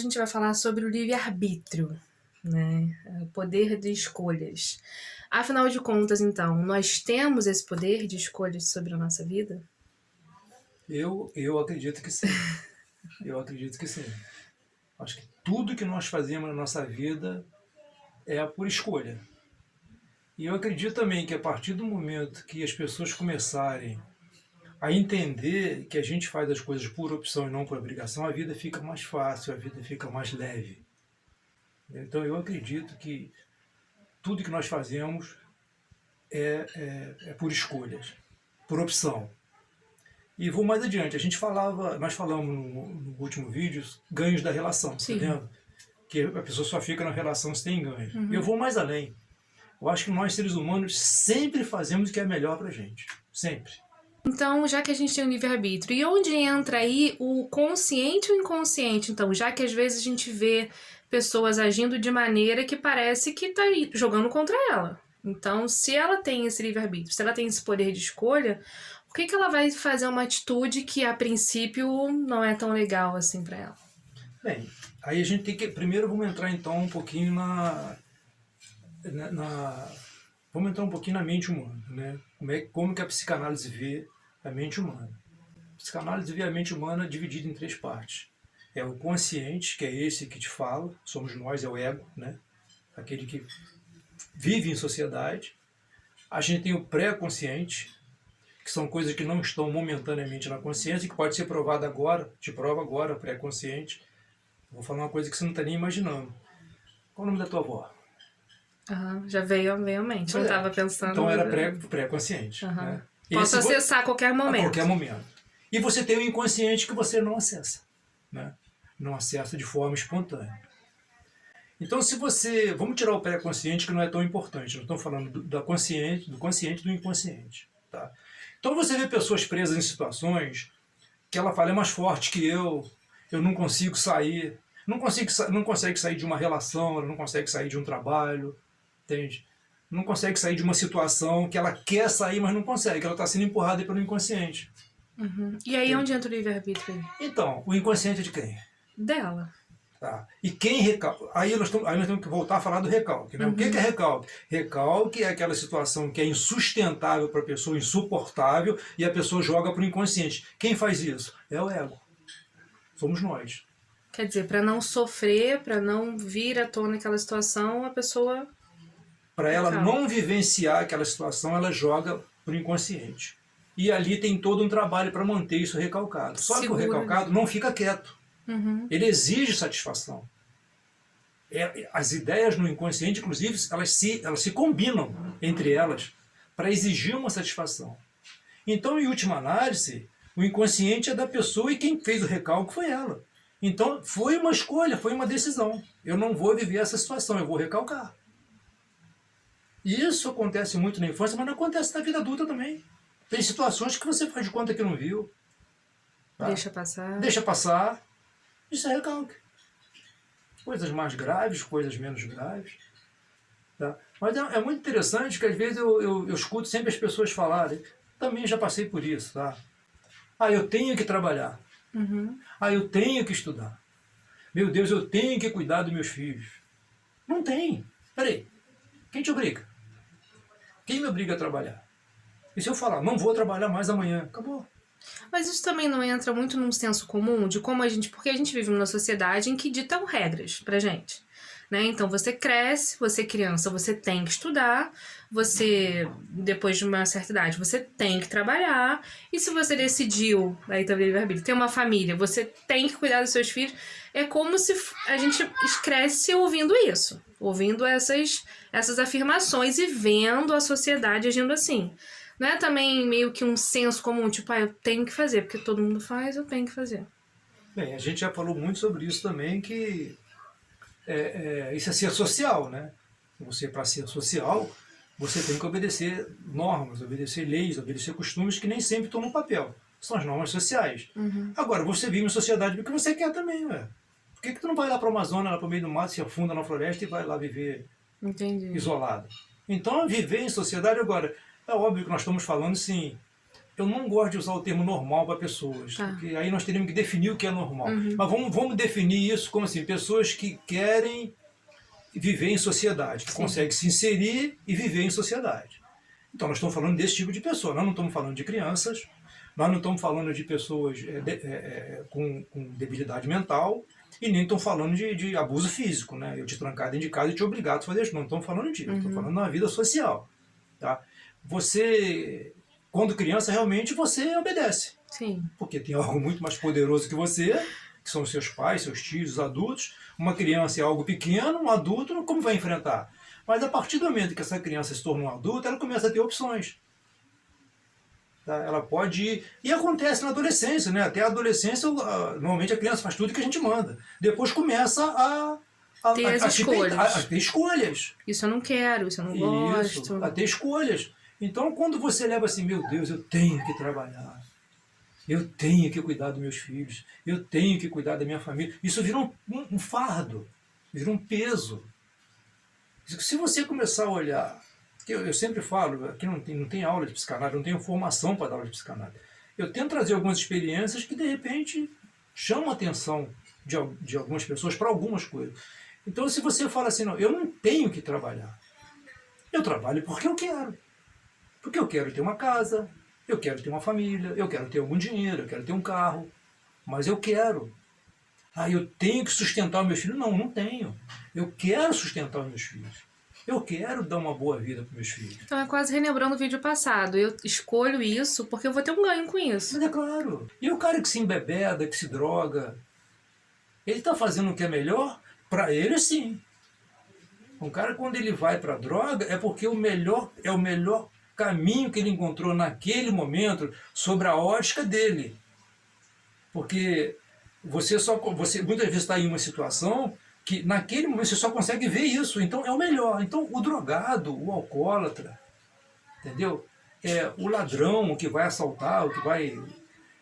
gente vai falar sobre o livre-arbítrio, né? O poder de escolhas. Afinal de contas, então, nós temos esse poder de escolhas sobre a nossa vida? Eu acredito que sim. Eu acredito que sim. Acho que tudo que nós fazemos na nossa vida é por escolha. E eu acredito também que a partir do momento que as pessoas começarem a entender que a gente faz as coisas por opção e não por obrigação, a vida fica mais fácil, a vida fica mais leve. Então eu acredito que tudo que nós fazemos é por escolhas, por opção. E vou mais adiante. Nós falamos no último vídeo, ganhos da relação, tá vendo? Que a pessoa só fica na relação se tem ganhos. Eu vou mais além. Eu acho que nós, seres humanos, sempre fazemos o que é melhor pra gente. Sempre. Então, já que a gente tem o livre-arbítrio, e onde entra aí o consciente e o inconsciente? Então, já que às vezes a gente vê pessoas agindo de maneira que parece que tá jogando contra ela. Então, se ela tem esse livre-arbítrio, se ela tem esse poder de escolha, por que ela vai fazer uma atitude que a princípio não é tão legal assim pra ela? Bem, aí a gente tem que... Primeiro vamos entrar então um pouquinho vamos entrar um pouquinho na mente humana, né? Como que a psicanálise vê a mente humana. A psicanálise vê a mente humana dividida em 3 partes. É o consciente, que é esse que te fala, somos nós, é o ego, né? Aquele que vive em sociedade. A gente tem o pré-consciente, que são coisas que não estão momentaneamente na consciência, que pode ser provada agora, te prova agora, pré-consciente. Vou falar uma coisa que você não está nem imaginando. Qual o nome da tua avó? Já veio à mente, não estava pensando. Então era pré-consciente. Né? Posso acessar a qualquer momento. A qualquer momento. E você tem o inconsciente que você não acessa. Né? Não acessa de forma espontânea. Então, se você... Vamos tirar o pré-consciente, que não é tão importante. Nós estamos falando do consciente e do inconsciente. Tá? Então, você vê pessoas presas em situações que ela fala, é mais forte que eu não consigo sair, não consegue sair de uma relação, ela não consegue sair de um trabalho, entende? Não consegue sair de uma situação que ela quer sair, mas não consegue, ela está sendo empurrada pelo inconsciente. E aí onde entra o livre-arbítrio? Então, o inconsciente é de quem? Dela. Tá. E quem recalque? Aí nós temos que voltar a falar do recalque. Né? O que é recalque? Recalque é aquela situação que é insustentável para a pessoa, insuportável, e a pessoa joga para o inconsciente. Quem faz isso? É o ego. Somos nós. Quer dizer, para não sofrer, para não vir à tona aquela situação, a pessoa... Para ela não vivenciar aquela situação, ela joga para o inconsciente. E ali tem todo um trabalho para manter isso recalcado. Só que o recalcado não fica quieto. Ele exige satisfação. As ideias no inconsciente, inclusive, elas se combinam entre elas para exigir uma satisfação. Então, em última análise, o inconsciente é da pessoa e quem fez o recalque foi ela. Então, foi uma escolha, foi uma decisão. Eu não vou viver essa situação, eu vou recalcar. E isso acontece muito na infância, mas não acontece na vida adulta também. Tem situações que você faz de conta que não viu. Tá? Deixa passar. Deixa passar. Isso é recalque. Coisas mais graves, coisas menos graves. Tá? Mas é muito interessante que às vezes eu escuto sempre as pessoas falarem, também já passei por isso. Tá? Eu tenho que trabalhar. Eu tenho que estudar. Meu Deus, eu tenho que cuidar dos meus filhos. Não tem. Peraí. Quem te obriga? Quem me obriga a trabalhar? E se eu falar, não vou trabalhar mais amanhã? Acabou. Mas isso também não entra muito num senso comum de como a gente... Porque a gente vive numa sociedade em que ditam regras pra gente. Né? Então você cresce, você é criança, você tem que estudar, você, depois de uma certa idade, você tem que trabalhar, e se você decidiu, aí também ter uma família, você tem que cuidar dos seus filhos. É como se a gente cresce ouvindo isso, ouvindo essas afirmações e vendo a sociedade agindo assim. Não é também meio que um senso comum, tipo, eu tenho que fazer, porque todo mundo faz, eu tenho que fazer. Bem, a gente já falou muito sobre isso também, que isso é ser social, né? Você, para ser social, você tem que obedecer normas, obedecer leis, obedecer costumes que nem sempre estão no papel. São as normas sociais. Agora, você vive em sociedade porque você quer também, ué. Por que tu não vai lá para a Amazônia, lá para o meio do mato, se afunda na floresta e vai lá viver isolado? Então, viver em sociedade agora... É óbvio que nós estamos falando, sim, eu não gosto de usar o termo normal para pessoas, porque aí nós teríamos que definir o que é normal. Mas vamos definir isso como assim, pessoas que querem viver em sociedade, que conseguem se inserir e viver em sociedade. Então nós estamos falando desse tipo de pessoa, nós não estamos falando de crianças, nós não estamos falando de pessoas com debilidade mental, e nem estamos falando de abuso físico, né? Eu te trancar dentro de casa e te obrigar a fazer isso. Não estamos falando disso, estamos falando de uma vida social. Tá? Você, quando criança, realmente você obedece. Sim. Porque tem algo muito mais poderoso que você, que são os seus pais, seus tios, os adultos. Uma criança é algo pequeno, um adulto, como vai enfrentar? Mas a partir do momento que essa criança se torna um adulto, ela começa a ter opções. Tá? Ela pode ir... E acontece na adolescência, né? Até a adolescência, normalmente a criança faz tudo que a gente manda. Depois começa a ter as escolhas. A ter escolhas. Isso eu não quero, isso eu não gosto. A ter escolhas. Então, quando você leva assim, meu Deus, eu tenho que trabalhar, eu tenho que cuidar dos meus filhos, eu tenho que cuidar da minha família, isso vira um fardo, vira um peso. Se você começar a olhar, eu sempre falo, aqui não tem aula de psicanálise, não tenho formação para dar aula de psicanálise. Eu tento trazer algumas experiências que, de repente, chamam a atenção de algumas pessoas para algumas coisas. Então, se você fala assim, não, eu não tenho que trabalhar, eu trabalho porque eu quero. Porque eu quero ter uma casa, eu quero ter uma família, eu quero ter algum dinheiro, eu quero ter um carro, mas eu quero. Eu tenho que sustentar os meus filhos? Não, não tenho. Eu quero sustentar os meus filhos. Eu quero dar uma boa vida para os meus filhos. Então é quase relembrando o vídeo passado. Eu escolho isso porque eu vou ter um ganho com isso. Mas é claro. E o cara que se embebeda, que se droga, ele está fazendo o que é melhor? Para ele, sim. Um cara, quando ele vai para a droga, é porque é o melhor caminho que ele encontrou naquele momento sobre a ótica dele. Porque você muitas vezes está em uma situação que naquele momento você só consegue ver isso, então é o melhor. Então o drogado, o alcoólatra, entendeu? O ladrão, o que vai assaltar, o que vai...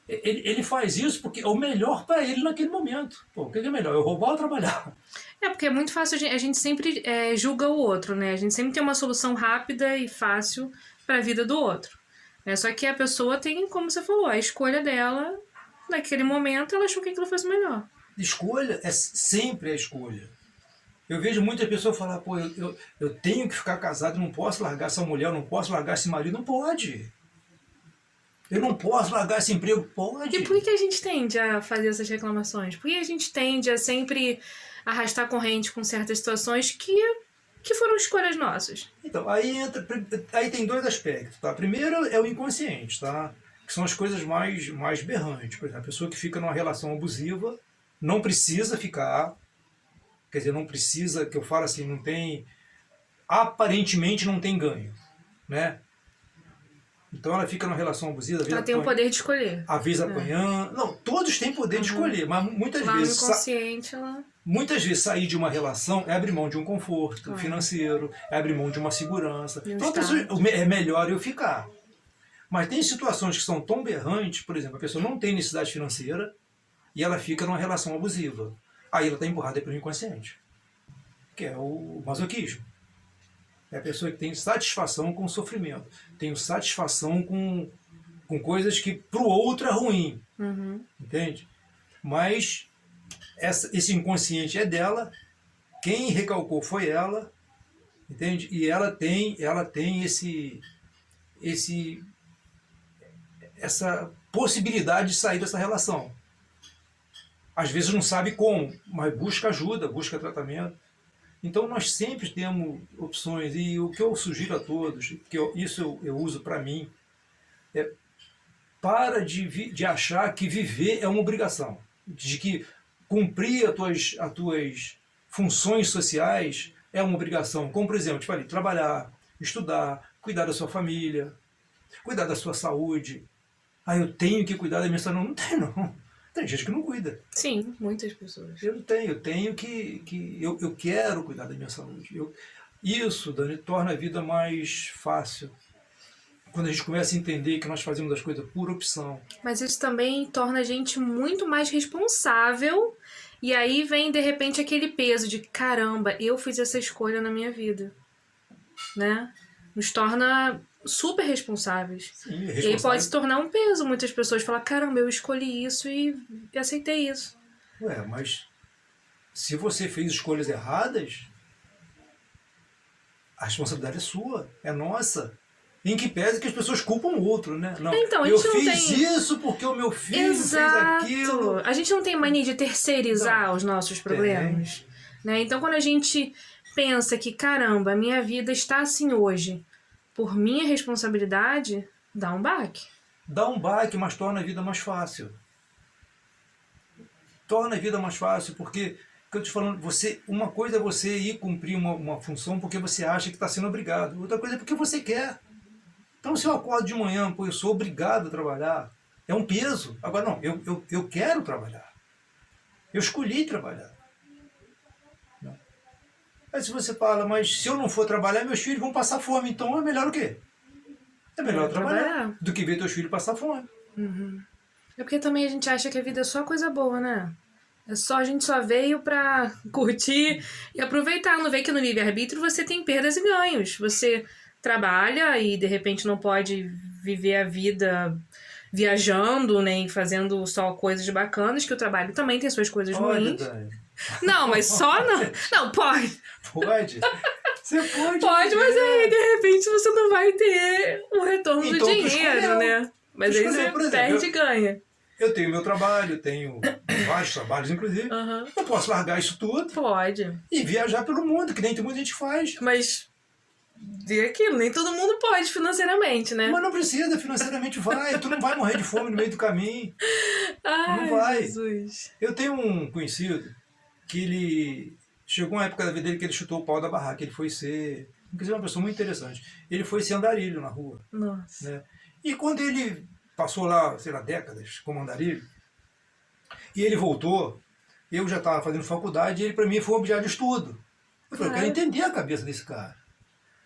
Ele faz isso porque é o melhor para ele naquele momento. Pô, o que é melhor? Eu roubar ou trabalhar? Porque é muito fácil, a gente sempre julga o outro, né? A gente sempre tem uma solução rápida e fácil para a vida do outro. Só que a pessoa tem, como você falou, a escolha dela, naquele momento, ela achou que aquilo fosse melhor. Escolha é sempre a escolha. Eu vejo muitas pessoas falar, pô, eu tenho que ficar casado, não posso largar essa mulher, eu não posso largar esse marido. Não pode. Eu não posso largar esse emprego. Pode. E por que a gente tende a fazer essas reclamações? Por que a gente tende a sempre arrastar corrente com certas situações que foram escolhas nossas? Então, aí tem dois aspectos, tá? Primeiro é o inconsciente, tá? Que são as coisas mais berrantes. Por exemplo, a pessoa que fica numa relação abusiva não precisa ficar, quer dizer, não precisa, que eu falo assim, não tem, aparentemente não tem ganho, né? Então ela fica numa relação abusiva. Ela tem o poder de escolher. Às vezes apanhando. Não, todos têm poder de escolher, mas muitas lá vezes... no inconsciente, ela... Muitas vezes sair de uma relação é abrir mão de um conforto financeiro, é abrir mão de uma segurança. Então a pessoa, é melhor eu ficar. Mas tem situações que são tão berrantes, por exemplo, a pessoa não tem necessidade financeira e ela fica numa relação abusiva. Aí ela está empurrada pelo inconsciente, que é o masoquismo. É a pessoa que tem satisfação com o sofrimento, tem satisfação com coisas que para o outro é ruim, entende? Mas esse inconsciente é dela, quem recalcou foi ela, entende? E ela tem essa possibilidade de sair dessa relação. Às vezes não sabe como, mas busca ajuda, busca tratamento. Então nós sempre temos opções, e o que eu sugiro a todos, que isso eu uso para mim, para de achar que viver é uma obrigação, de que cumprir as tuas funções sociais é uma obrigação. Como, por exemplo, te falei, trabalhar, estudar, cuidar da sua família, cuidar da sua saúde. Eu tenho que cuidar da minha saúde. Não tem, não. Tem gente que não cuida. Sim, muitas pessoas. Eu quero cuidar da minha saúde. Isso, Dani, torna a vida mais fácil. Quando a gente começa a entender que nós fazemos as coisas por opção. Mas isso também torna a gente muito mais responsável. E aí vem, de repente, aquele peso de caramba, eu fiz essa escolha na minha vida. Né? Nos torna super responsáveis. Sim, E aí responsável. pode se tornar um peso. Muitas pessoas falam, caramba, eu escolhi isso e aceitei isso. Ué, mas se você fez escolhas erradas, a responsabilidade é sua, é nossa. Em que pese que as pessoas culpam o outro, né? Não, Então, a eu gente não fiz tem... isso porque o meu filho Exato. fez aquilo. A gente não tem mania de terceirizar os nossos problemas. Né? Então, quando a gente pensa que, caramba, a minha vida está assim hoje, por minha responsabilidade, dá um baque. Dá um baque, mas torna a vida mais fácil. Torna a vida mais fácil, porque, o que eu te falando, uma coisa é você ir cumprir uma função porque você acha que está sendo obrigado. Outra coisa é porque você quer. Então, se eu acordo de manhã, pô, eu sou obrigado a trabalhar, é um peso. Agora, não, eu quero trabalhar. Eu escolhi trabalhar. Aí se você fala, mas se eu não for trabalhar, meus filhos vão passar fome. Então é melhor o quê? É melhor trabalhar do que ver teus filhos passar fome. Uhum. É porque também a gente acha que a vida é só coisa boa, né? A gente só veio pra curtir e aproveitar. Não vê que no livre-arbítrio você tem perdas e ganhos. Você trabalha e de repente não pode viver a vida viajando, nem fazendo só coisas bacanas, que o trabalho também tem suas coisas Olha, ruins. Dani. Não, mas só não. Não, pode. Pode? Você pode. Pode, mas aí de repente você não vai ter o retorno do Então, tu dinheiro, escolheu. né? Mas aí escolheu, você por exemplo, perde e ganha. Eu tenho meu trabalho, tenho vários trabalhos, inclusive. Uhum. Eu posso largar isso tudo Pode. e viajar pelo mundo, que nem tem muita gente que faz. Mas é aquilo, nem todo mundo pode financeiramente, né? Mas não precisa, financeiramente vai. Tu não vai morrer de fome no meio do caminho. Ai, não vai. Jesus. Eu tenho um conhecido que ele... Chegou uma época da vida dele que ele chutou o pau da barraca. Ele foi ser... Inclusive, uma pessoa muito interessante. Ele foi ser andarilho na rua. Nossa. Né? E quando ele passou lá, sei lá, décadas como andarilho, e ele voltou, eu já estava fazendo faculdade, e ele para mim foi um objeto de estudo. Eu falei, eu quero entender a cabeça desse cara.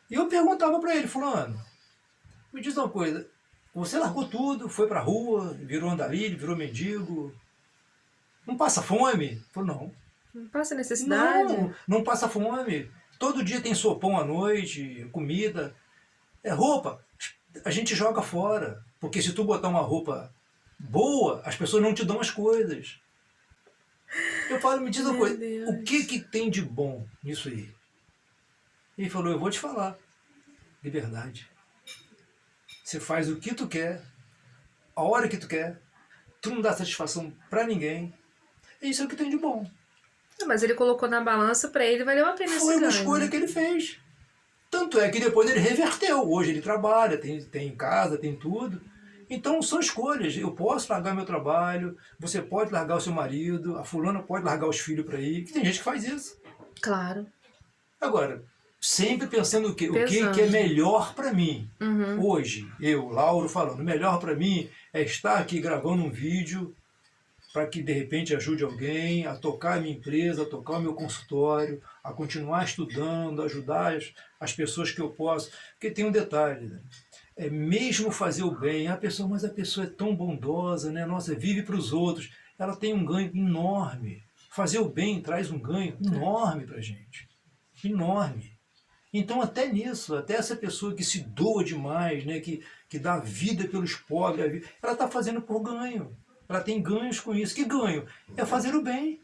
E eu perguntava para ele, fulano, me diz uma coisa, você largou tudo, foi para a rua, virou andarilho, virou mendigo, não passa fome? Ele falou, não. Não passa necessidade? Não passa fome. Todo dia tem sopão à noite, comida. É roupa. A gente joga fora. Porque se tu botar uma roupa boa, as pessoas não te dão as coisas. Eu falo, me diz uma coisa, o que tem de bom nisso aí? Ele falou, eu vou te falar. Liberdade. Você faz o que tu quer, a hora que tu quer, tu não dá satisfação pra ninguém. Isso é o que tem de bom. Mas ele colocou na balança, pra ele valeu a pena esse Foi uma ganho, escolha que ele fez. Tanto é que depois ele reverteu. Hoje ele trabalha, tem casa, tem tudo. Então são escolhas. Eu posso largar meu trabalho, você pode largar o seu marido, a fulana pode largar os filhos para ir. Que tem gente que faz isso. Claro. Agora, sempre pensando o quê? Pesando. O que é melhor para mim. Uhum. Hoje, eu, Lauro, falando, o melhor para mim é estar aqui gravando um vídeo para que de repente ajude alguém a tocar a minha empresa, a tocar o meu consultório, a continuar estudando, ajudar as pessoas que eu posso. Porque tem um detalhe, né? É mesmo fazer o bem, mas a pessoa é tão bondosa, né? Nossa, vive para os outros. Ela tem um ganho enorme. Fazer o bem traz um ganho enorme para a gente. Enorme. Então até nisso, até essa pessoa que se doa demais, né? que dá vida pelos pobres, ela está fazendo por ganho. Ela tem ganhos com isso. Que ganho? É fazer o bem.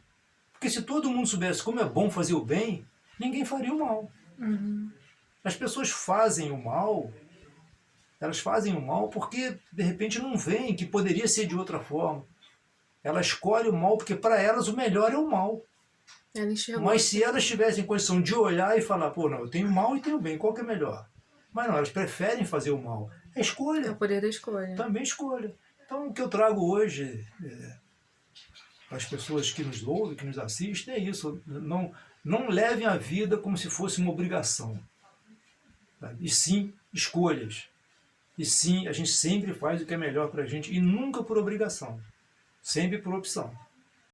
Porque se todo mundo soubesse como é bom fazer o bem, ninguém faria o mal. Uhum. As pessoas fazem o mal, elas fazem o mal porque, de repente, não veem que poderia ser de outra forma. Ela escolhe o mal porque, para elas, o melhor é o mal. Ela enxergou. Mas se elas tivessem condição de olhar e falar, pô, não, eu tenho o mal e tenho o bem, qual que é melhor? Mas não, elas preferem fazer o mal. É escolha. É o poder da escolha. Também escolha. Então, o que eu trago hoje para as pessoas que nos ouvem, que nos assistem, é isso. Não levem a vida como se fosse uma obrigação. Tá? E sim, escolhas. E sim, a gente sempre faz o que é melhor para a gente, e nunca por obrigação. Sempre por opção.